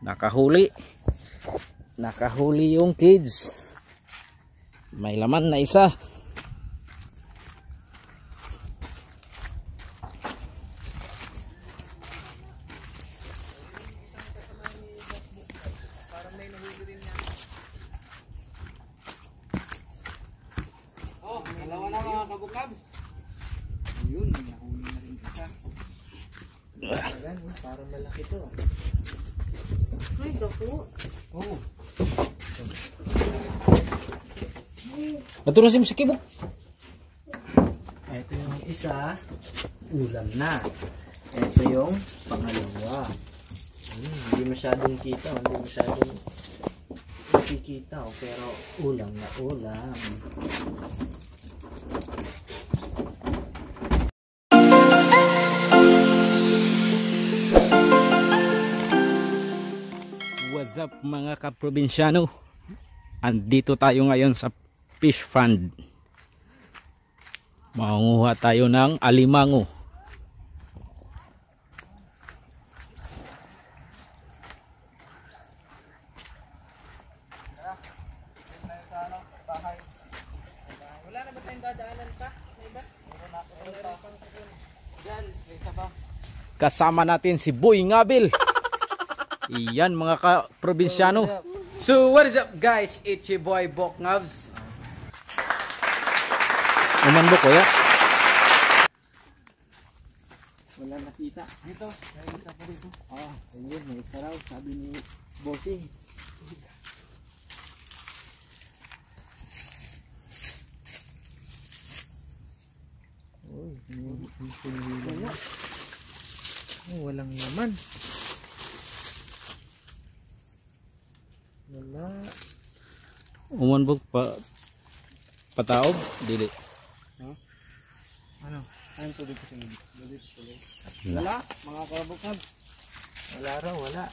Nakahuli. Nakahuli yung kids. May laman na isa. Oh, dalawa na mga kabukabs. Ayun, nahuli na rin isa. Ayan, parang malaki to. Ay, dako. Oh. Bato na si Kibok. Ito yung isa, ulam na. Ito yung pangalawa. Hindi masyadong kita, hindi masyadong nakikita, pero ulam na ulam. What's up mga kaprobinsyano? Andito tayo ngayon sa fish fund. Mangunguha tayo ng alimango. Wala na ba tayong dadaanan ka? Diyan, may isa ba? Kasama natin si Boy Ngabil. Iyan mga kaprobinsyano. So what is up guys? It's your boy Bok Ngabs. Umandok ko ya. Wala nakita. Dito, may isa pa dito. Oh, ayun, may isa raw, sabi ni Bossing. Uy, wala. Oh, walang laman. Wala. Umandok pa pataob dili. Ano? Anong tubig ko sa inyo? Wala, mga kabukab. Wala raw, wala.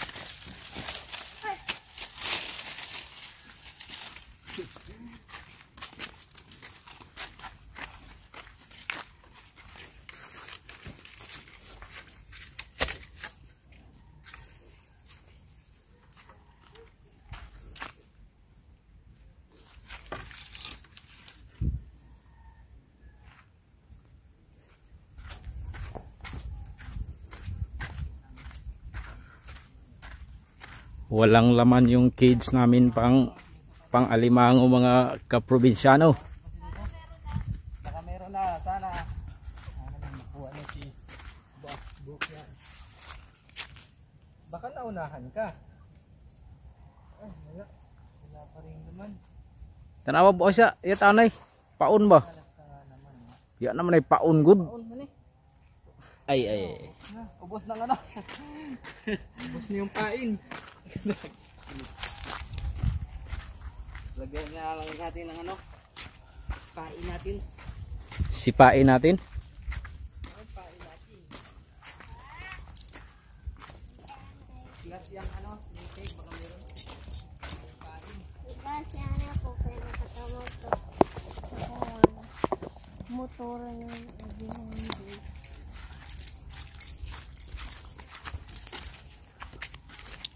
Walang laman yung cage namin pang alimango mga kaprobinsyano. Baka meron na, sana. Sana lang makuha na si Boss Book yan. Baka naunahan ka. Ay, wala. Wala pa rin naman. Tanawa ba siya? Ya tanay. Paun ba? Alas ka nga naman. Ya naman ay paun good. Paon man eh. Ay. Ubos na nga na. Ubos na yung pain. Lagyan nga lang natin ng ano, pain natin. Sipain natin. Pain natin. Lahat yung ano, sinikig, baka meron. Pain. Diba siya na po kaya nakatawa to. Motor na yung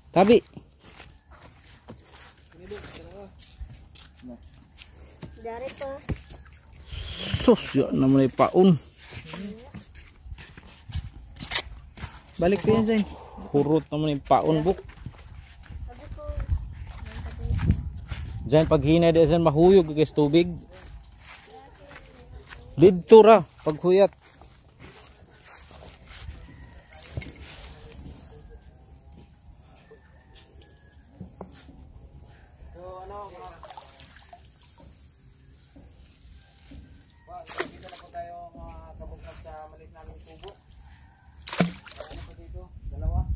Tabi. dari po. Sus, ya naman ay paun. Balik ko yan, Zay. Hurot naman ay paun buk. Sabi ko, Diyan pag hinay diyan mahuyog guys tubig. Dito ra paghuyat. So ano, dito na po tayo mga kabukab sa maliit naming tubo. Ano po dito? Dalawa.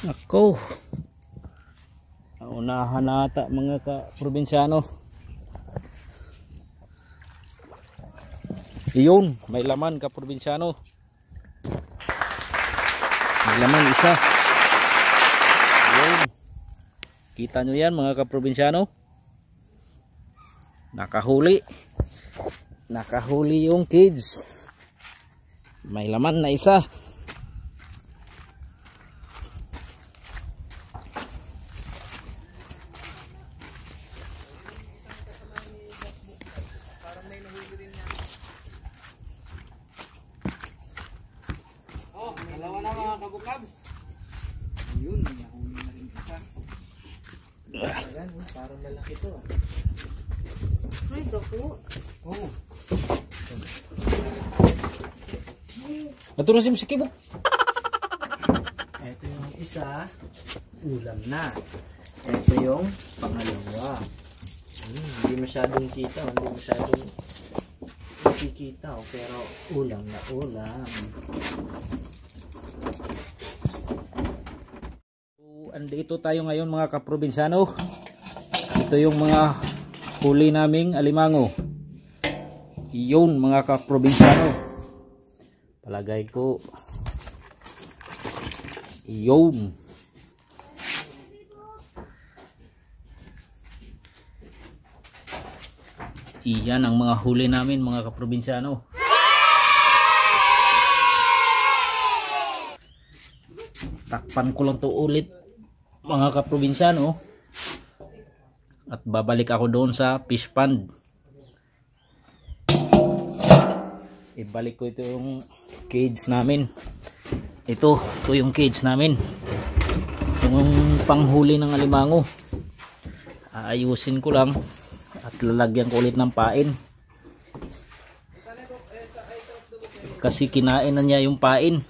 Ako. Unahan nata mga kaprobinsyano. Iyon, may laman kaprobinsyano. laman isa. Yun. Kita nyo yan mga kaprobinsyano. Nakahuli. Nakahuli yung cage. May laman na isa. Dalawa na mga kabukabs. Ayun, nahuli na rin isa. Ayan, parang malaki to. Ay, dako. Oh. Naturo si Musikibo. Ito yung isa, ulam na. Ito yung pangalawa. Hindi masyadong kita, hindi masyadong nakikita, pero ulam na ulam. Andito tayo ngayon mga kaprobinsyano. Ito yung mga huli naming alimango. Yun mga kaprobinsyano. Palagay ko. Yun. Iyan ang mga huli namin mga kaprobinsyano. Takpan ko lang to ulit mga kaprobinsyano at babalik ako doon sa fish pond. Ibalik ko ito yung cage namin. Ito yung cage namin, yung panghuli ng alimango. Aayusin ko lang at lalagyan ko ulit ng pain kasi kinain na niya yung pain.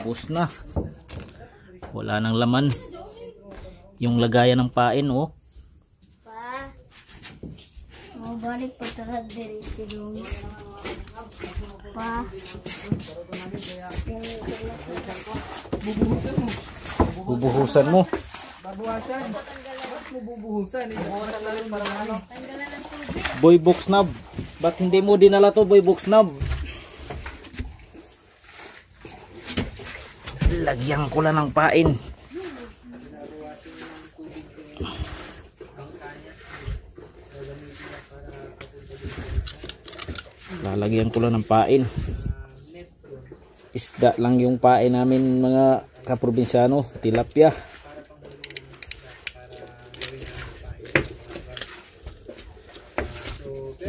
Ubos na, wala nang laman yung lagayan ng pain. Oh, Pa. Mau balik pagkakas dari silong. Pa. bubuhusan mo. Babuhasan. Ba't mo bubuhusan? Bubuhusan lang para ano? Boy box knob, ba't hindi mo dinala to boy box knob? Lagyan ko lang ng pain. Lalagyan ko lang ng pain. Isda lang yung pain namin mga kaprobinsyano, tilapia.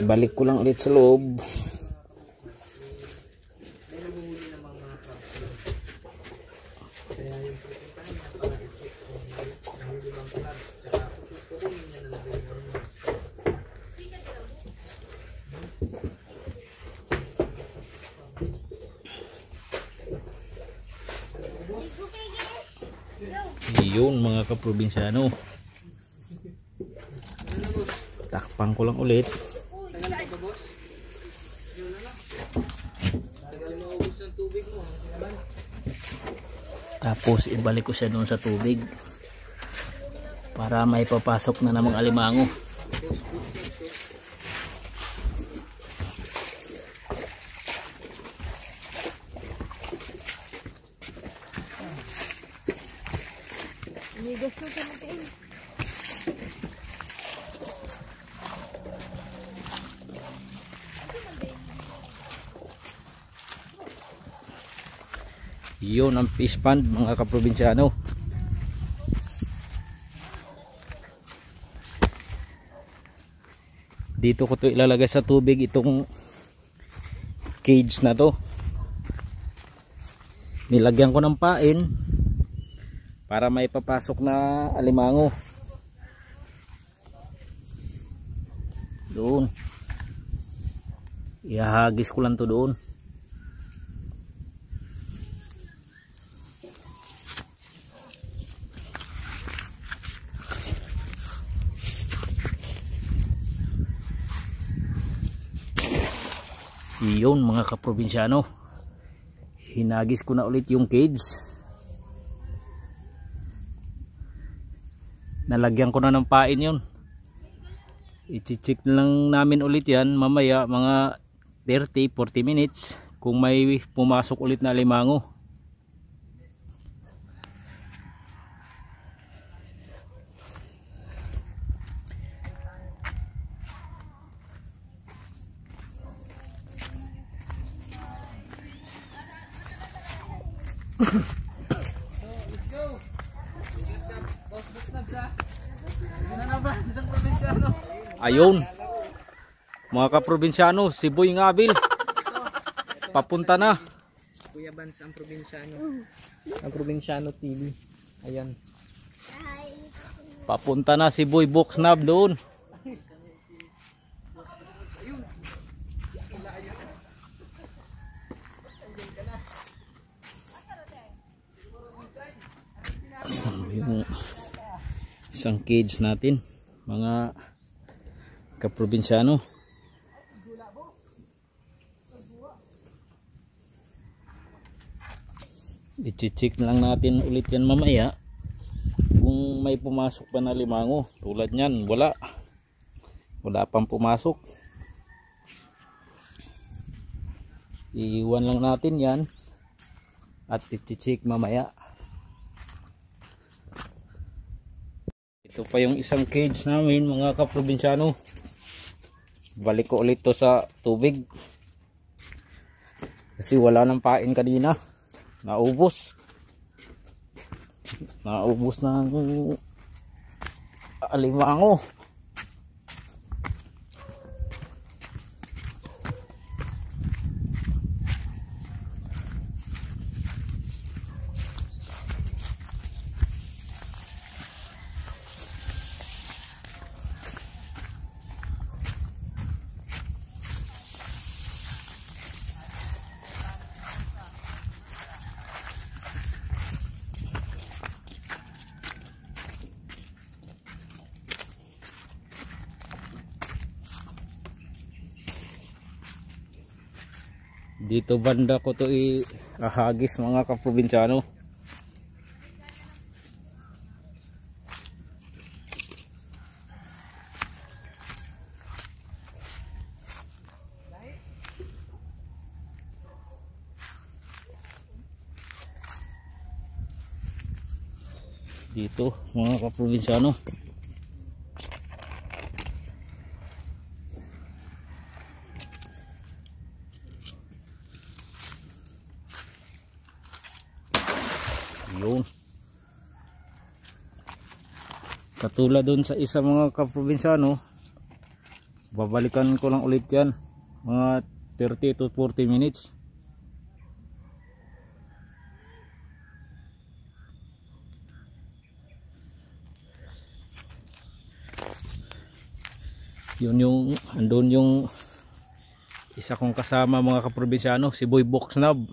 Balik ko lang ulit sa loob. Yun mga kaprobinsyano, takpan ko lang ulit. Tapos ibalik ko siya doon sa tubig para may papasok na namang alimango. Amigas mo sa natin. Yun ang fish pond mga kaprobinsyano. Dito ko to ilalagay sa tubig, itong cage na to. Nilagyan ko ng pain para may papasok na alimango. Doon. Ihahagis ko lang to doon. Yun mga kaprobinsyano, hinagis ko na ulit yung cage. Nalagyan ko na ng pain yun. I-check lang namin ulit yan mamaya mga 30-40 minutes kung may pumasok ulit na alimango. Ayun, mga kaprobinsyano, si Boy Ngabil papunta na. Kuya Bans ang probinsyano. Ang probinsyano TV. Ayan. Papunta na si Boy Boxnab doon. Yung isang cage natin, mga kaprobinsyano. I-check lang natin ulit yan mamaya kung may pumasok pa na limango. Tulad nyan, wala pang pumasok. Iiwan lang natin yan at i-check mamaya. Ito pa yung isang cage namin, mga kaprobinsyano. Balik ko ulit to sa tubig kasi wala nang pain kanina. Naubos ng alimango. Dito banda ko to ihagis, mga kaprobinsyano. Dito, mga kaprobinsyano. Yun. Katulad dun sa isa, mga kaprobinsyano, babalikan ko lang ulit yan mga 30 to 40 minutes. Yun yung andun yung isa kong kasama, mga kaprobinsyano, si Boy Boxnab.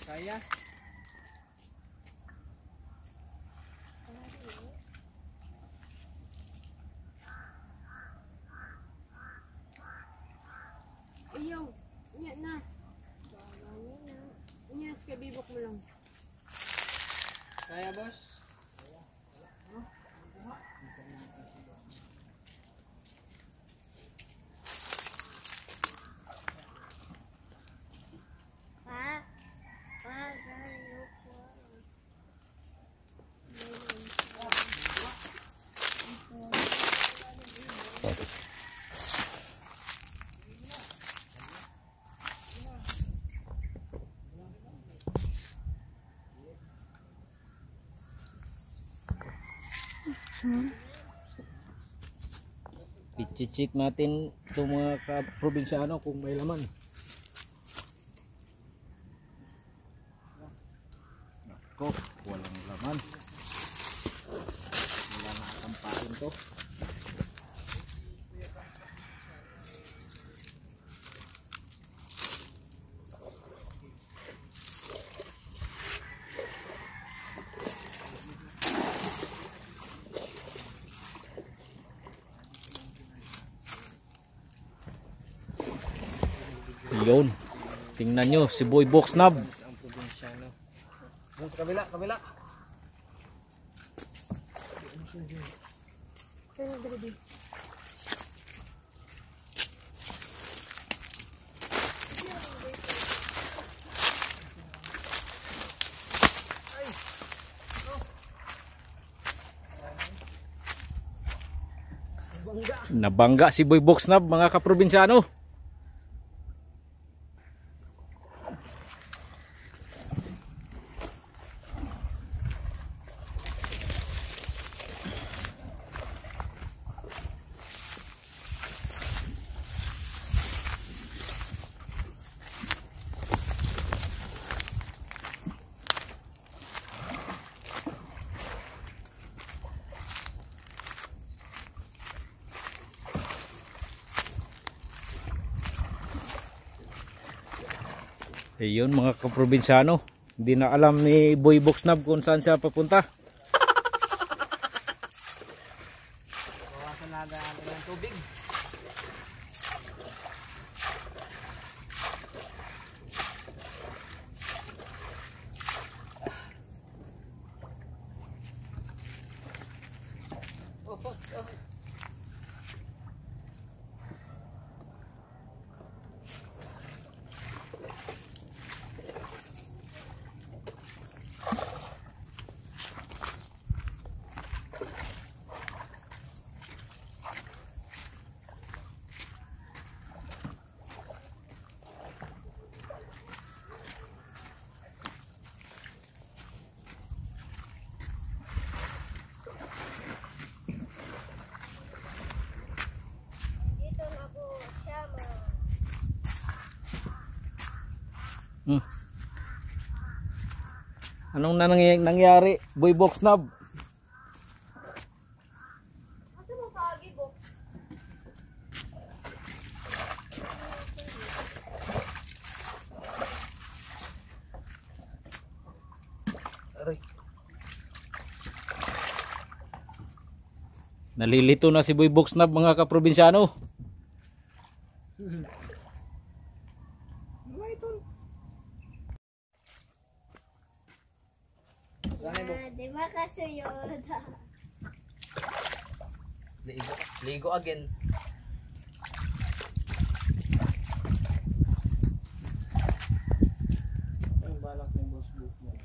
Kaya? Ayaw, niya na. Niya, bibok mo lang. Kaya, boss? Pa? I-check natin itong mga kaprobinsyano kung may laman. Nako, walang laman. Wala na kampain to. Yun, tingnan nyo si Boy Boxnab. Ang probinsyano. Doon sa kabila, kabila. Saan na dali? Nabangga si Boy Boxnab mga kaprobinsyano. Ayun mga kaprobinsyano, hindi na alam ni Boy Boxnab kung saan siya papunta. Bawasan natin ng tubig. Anong nangyari Boy Boxnab? Asa mo kaagi, Bo? Aray. Nalilito na si Boy Boxnab mga kaprobinsyano. Di ba kasuyod? Ligo. Ligo again. Ang balak ng boss book mo.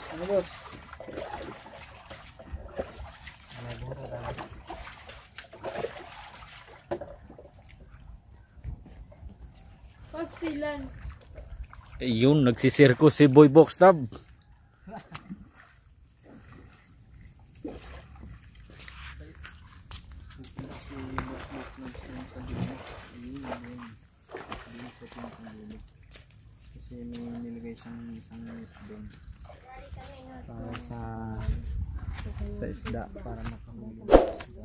Ano boss? Pastilan. Ayun, nagsisirko si Boy Boxnab. Kasi may nilagay siyang isang net doon para sa isda, para makamuli ng isda.